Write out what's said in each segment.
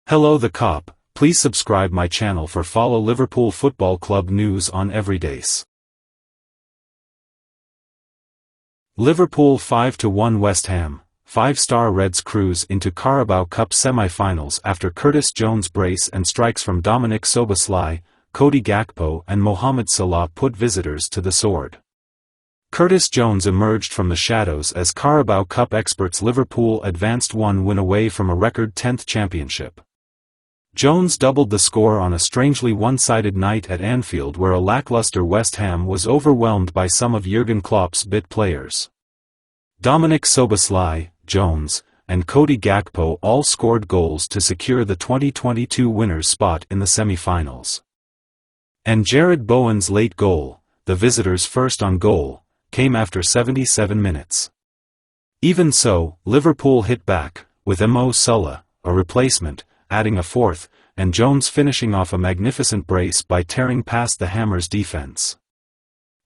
Hello the cop, please subscribe my channel for follow Liverpool Football Club news on every days. Liverpool 5-1 West Ham, 5-star Reds cruise into Carabao Cup semi-finals after Curtis Jones brace and strikes from Dominic Szoboszlai, Cody Gakpo and Mohamed Salah put visitors to the sword. Curtis Jones emerged from the shadows as Carabao Cup experts Liverpool advanced one win away from a record 10th championship. Jones doubled the score on a strangely one-sided night at Anfield where a lackluster West Ham was overwhelmed by some of Jurgen Klopp's bit players. Dominic Szoboszlai, Jones, and Cody Gakpo all scored goals to secure the 2022 winners' spot in the semi-finals. And Jarrod Bowen's late goal, the visitors' first on goal, came after 77 minutes. Even so, Liverpool hit back, with Mo Salah, a replacement, adding a fourth, and Jones finishing off a magnificent brace by tearing past the Hammers' defense.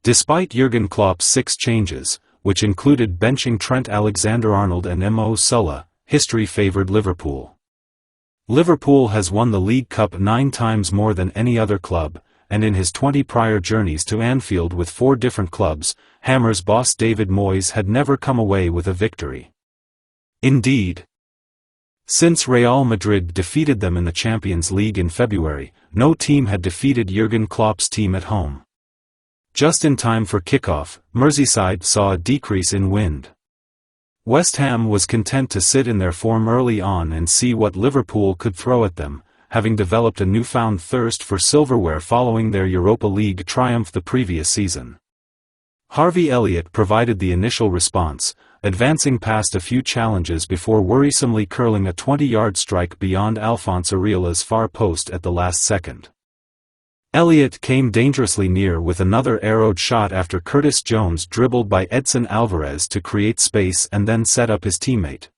Despite Jurgen Klopp's 6 changes, which included benching Trent Alexander-Arnold and Mo Salah, history favored Liverpool. Liverpool has won the League Cup 9 times more than any other club, and in his 20 prior journeys to Anfield with 4 different clubs, Hammers boss David Moyes had never come away with a victory. Indeed, since Real Madrid defeated them in the Champions League in February, no team had defeated Jurgen Klopp's team at home. Just in time for kickoff, Merseyside saw a decrease in wind. West Ham was content to sit in their form early on and see what Liverpool could throw at them, having developed a newfound thirst for silverware following their Europa League triumph the previous season. Harvey Elliott provided the initial response, advancing past a few challenges before worrisomely curling a 20-yard strike beyond Alphonse Areola's far post at the last second. Elliott came dangerously near with another arrowed shot after Curtis Jones dribbled by Edson Alvarez to create space and then set up his teammate.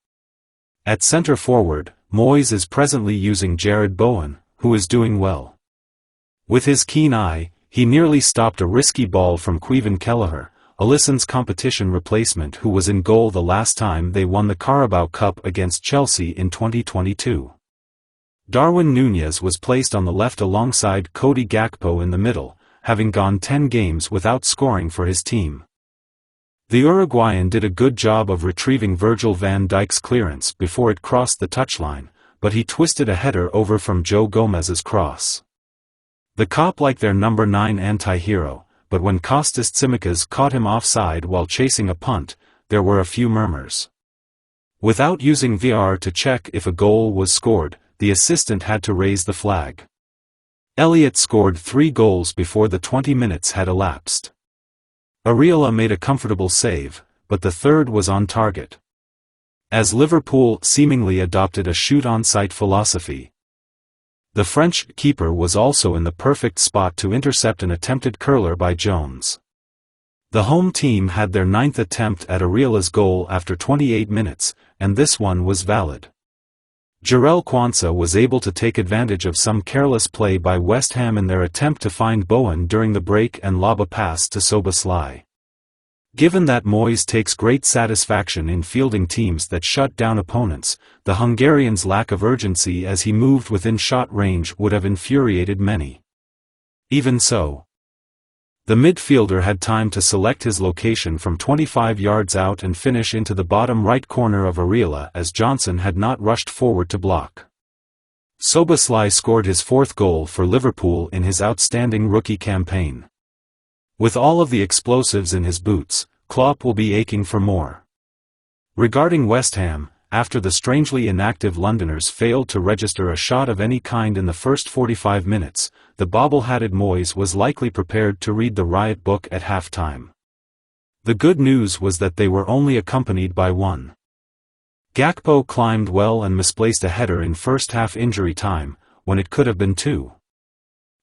At centre forward, Moyes is presently using Jarrod Bowen, who is doing well. With his keen eye, he nearly stopped a risky ball from Caoimhin Kelleher, Alisson's competition replacement who was in goal the last time they won the Carabao Cup against Chelsea in 2022. Darwin Núñez was placed on the left alongside Cody Gakpo in the middle, having gone 10 games without scoring for his team. The Uruguayan did a good job of retrieving Virgil van Dijk's clearance before it crossed the touchline, but he twisted a header over from Joe Gomez's cross. The cop liked their number 9 anti-hero, but when Kostas Tsimikas caught him offside while chasing a punt, there were a few murmurs. Without using VAR to check if a goal was scored, the assistant had to raise the flag. Elliott scored 3 goals before the 20 minutes had elapsed. Areola made a comfortable save, but the third was on target. As Liverpool seemingly adopted a shoot-on-sight philosophy, the French keeper was also in the perfect spot to intercept an attempted curler by Jones. The home team had their 9th attempt at Areola's goal after 28 minutes, and this one was valid. Jarell Quansah was able to take advantage of some careless play by West Ham in their attempt to find Bowen during the break and lob a pass to Szoboszlai. Given that Moyes takes great satisfaction in fielding teams that shut down opponents, the Hungarian's lack of urgency as he moved within shot range would have infuriated many. Even so, the midfielder had time to select his location from 25 yards out and finish into the bottom right corner of Areola as Johnson had not rushed forward to block. Szoboszlai scored his 4th goal for Liverpool in his outstanding rookie campaign. With all of the explosives in his boots, Klopp will be aching for more. Regarding West Ham, after the strangely inactive Londoners failed to register a shot of any kind in the first 45 minutes, the bobble-hatted Moyes was likely prepared to read the riot book at half-time. The good news was that they were only accompanied by 1. Gakpo climbed well and misplaced a header in first-half injury time, when it could have been 2.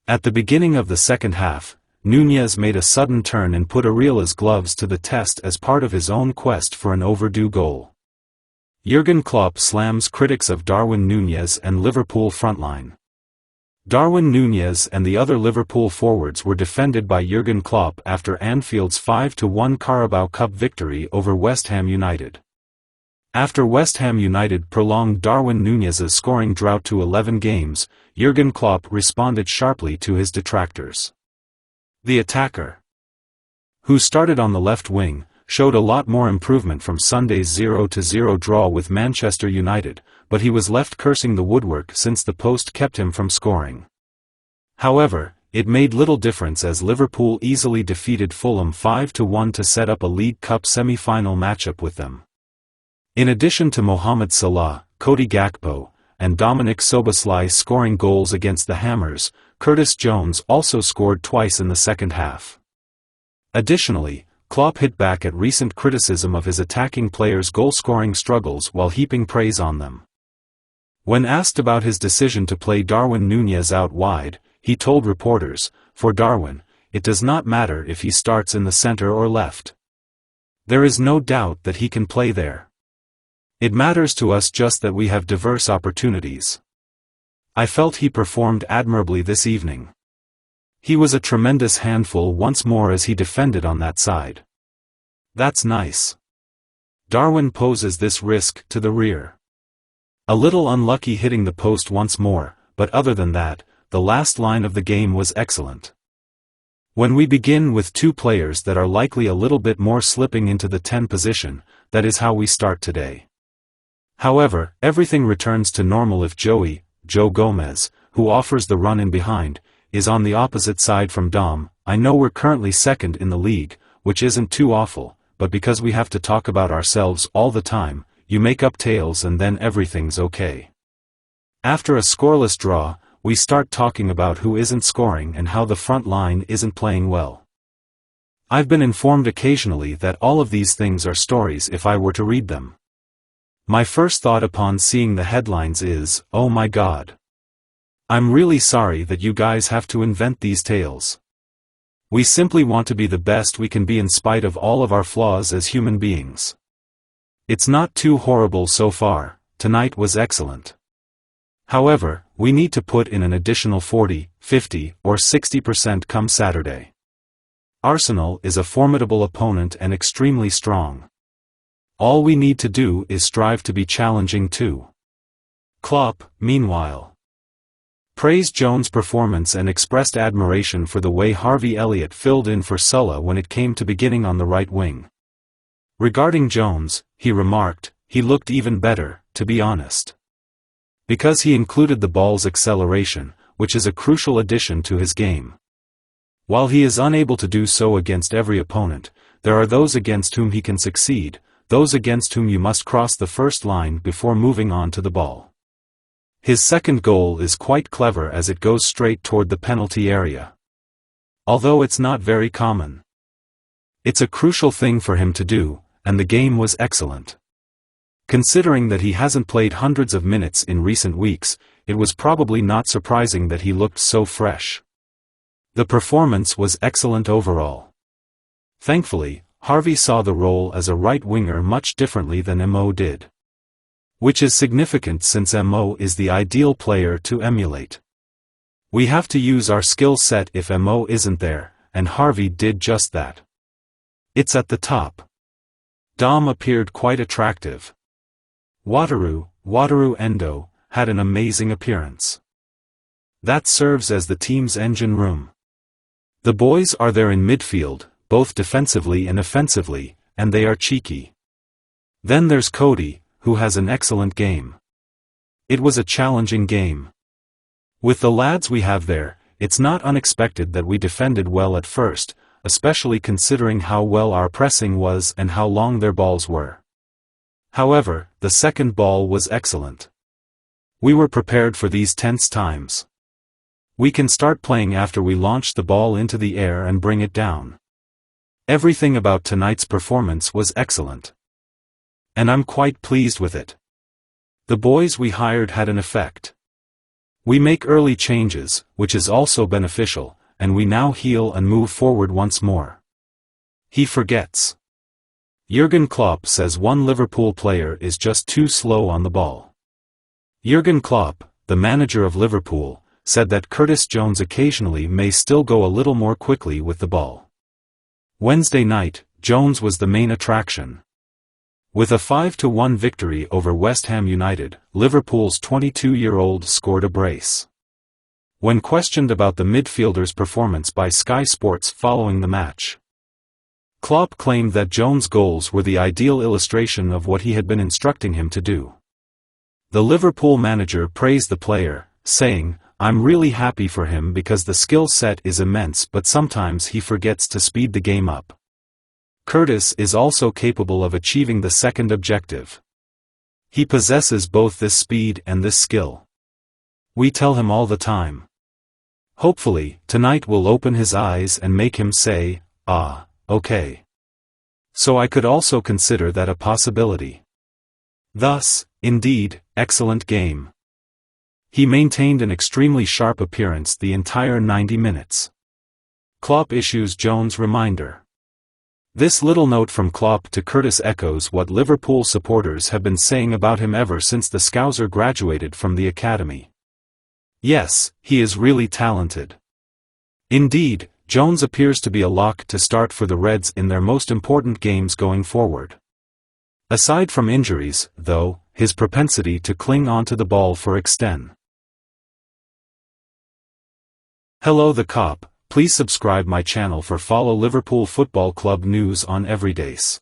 At the beginning of the second half, Núñez made a sudden turn and put Areola's gloves to the test as part of his own quest for an overdue goal. Jurgen Klopp slams critics of Darwin Núñez and Liverpool frontline. Darwin Núñez and the other Liverpool forwards were defended by Jurgen Klopp after Anfield's 5-1 Carabao Cup victory over West Ham United. After West Ham United prolonged Darwin Núñez's scoring drought to 11 games, Jurgen Klopp responded sharply to his detractors. The attacker, who started on the left wing, showed a lot more improvement from Sunday's 0-0 draw with Manchester United, but he was left cursing the woodwork since the post kept him from scoring. However, it made little difference as Liverpool easily defeated Fulham 5-1 to set up a League Cup semi-final matchup with them. In addition to Mohamed Salah, Cody Gakpo, and Dominic Szoboszlai scoring goals against the Hammers, Curtis Jones also scored twice in the second half. Additionally, Klopp hit back at recent criticism of his attacking players' goal-scoring struggles while heaping praise on them. When asked about his decision to play Darwin Núñez out wide, he told reporters, "For Darwin, it does not matter if he starts in the center or left. There is no doubt that he can play there. It matters to us just that we have diverse opportunities. I felt he performed admirably this evening. He was a tremendous handful once more as he defended on that side. That's nice. Darwin poses this risk to the rear. A little unlucky hitting the post once more, but other than that, the last line of the game was excellent. When we begin with two players that are likely a little bit more slipping into the 10 position, that is how we start today. However, everything returns to normal if Joe Gomez, who offers the run in behind, is on the opposite side from Dom. I know we're currently second in the league, which isn't too awful, but because we have to talk about ourselves all the time, you make up tales and then everything's okay. After a scoreless draw, we start talking about who isn't scoring and how the front line isn't playing well. I've been informed occasionally that all of these things are stories if I were to read them. My first thought upon seeing the headlines is, oh my God. I'm really sorry that you guys have to invent these tales. We simply want to be the best we can be in spite of all of our flaws as human beings. It's not too horrible so far. Tonight was excellent. However, we need to put in an additional 40, 50, or 60% come Saturday. Arsenal is a formidable opponent and extremely strong. All we need to do is strive to be challenging too. Klopp, meanwhile, praised Jones' performance and expressed admiration for the way Harvey Elliott filled in for Sulla when it came to beginning on the right wing. Regarding Jones, he remarked, he looked even better, to be honest. Because he included the ball's acceleration, which is a crucial addition to his game. While he is unable to do so against every opponent, there are those against whom he can succeed, those against whom you must cross the first line before moving on to the ball. His second goal is quite clever as it goes straight toward the penalty area. Although it's not very common. It's a crucial thing for him to do, and the game was excellent. Considering that he hasn't played hundreds of minutes in recent weeks, it was probably not surprising that he looked so fresh. The performance was excellent overall. Thankfully, Harvey saw the role as a right winger much differently than Mo did. Which is significant since Mo is the ideal player to emulate. We have to use our skill set if Mo isn't there, and Harvey did just that. It's at the top. Dom appeared quite attractive. Wataru Endo, had an amazing appearance. That serves as the team's engine room. The boys are there in midfield, both defensively and offensively, and they are cheeky. Then there's Cody, who has an excellent game. It was a challenging game. With the lads we have there, it's not unexpected that we defended well at first, especially considering how well our pressing was and how long their balls were. However, the second ball was excellent. We were prepared for these tense times. We can start playing after we launch the ball into the air and bring it down. Everything about tonight's performance was excellent. And I'm quite pleased with it. The boys we hired had an effect. We make early changes, which is also beneficial, and we now heal and move forward once more. He forgets. Jurgen Klopp says one Liverpool player is just too slow on the ball. Jurgen Klopp, the manager of Liverpool, said that Curtis Jones occasionally may still go a little more quickly with the ball. Wednesday night, Jones was the main attraction. With a 5-1 victory over West Ham United, Liverpool's 22-year-old scored a brace. When questioned about the midfielder's performance by Sky Sports following the match, Klopp claimed that Jones' goals were the ideal illustration of what he had been instructing him to do. The Liverpool manager praised the player, saying, "I'm really happy for him because the skill set is immense, but sometimes he forgets to speed the game up. Curtis is also capable of achieving the second objective. He possesses both this speed and this skill. We tell him all the time. Hopefully, tonight will open his eyes and make him say, 'Ah, okay. So I could also consider that a possibility.' Thus, indeed, excellent game. He maintained an extremely sharp appearance the entire 90 minutes. Klopp issues Jones reminder. This little note from Klopp to Curtis echoes what Liverpool supporters have been saying about him ever since the Scouser graduated from the academy. Yes, he is really talented. Indeed, Jones appears to be a lock to start for the Reds in their most important games going forward. Aside from injuries, though, his propensity to cling onto the ball for extend. Hello the Cop, please subscribe my channel for follow Liverpool Football Club news on everydays.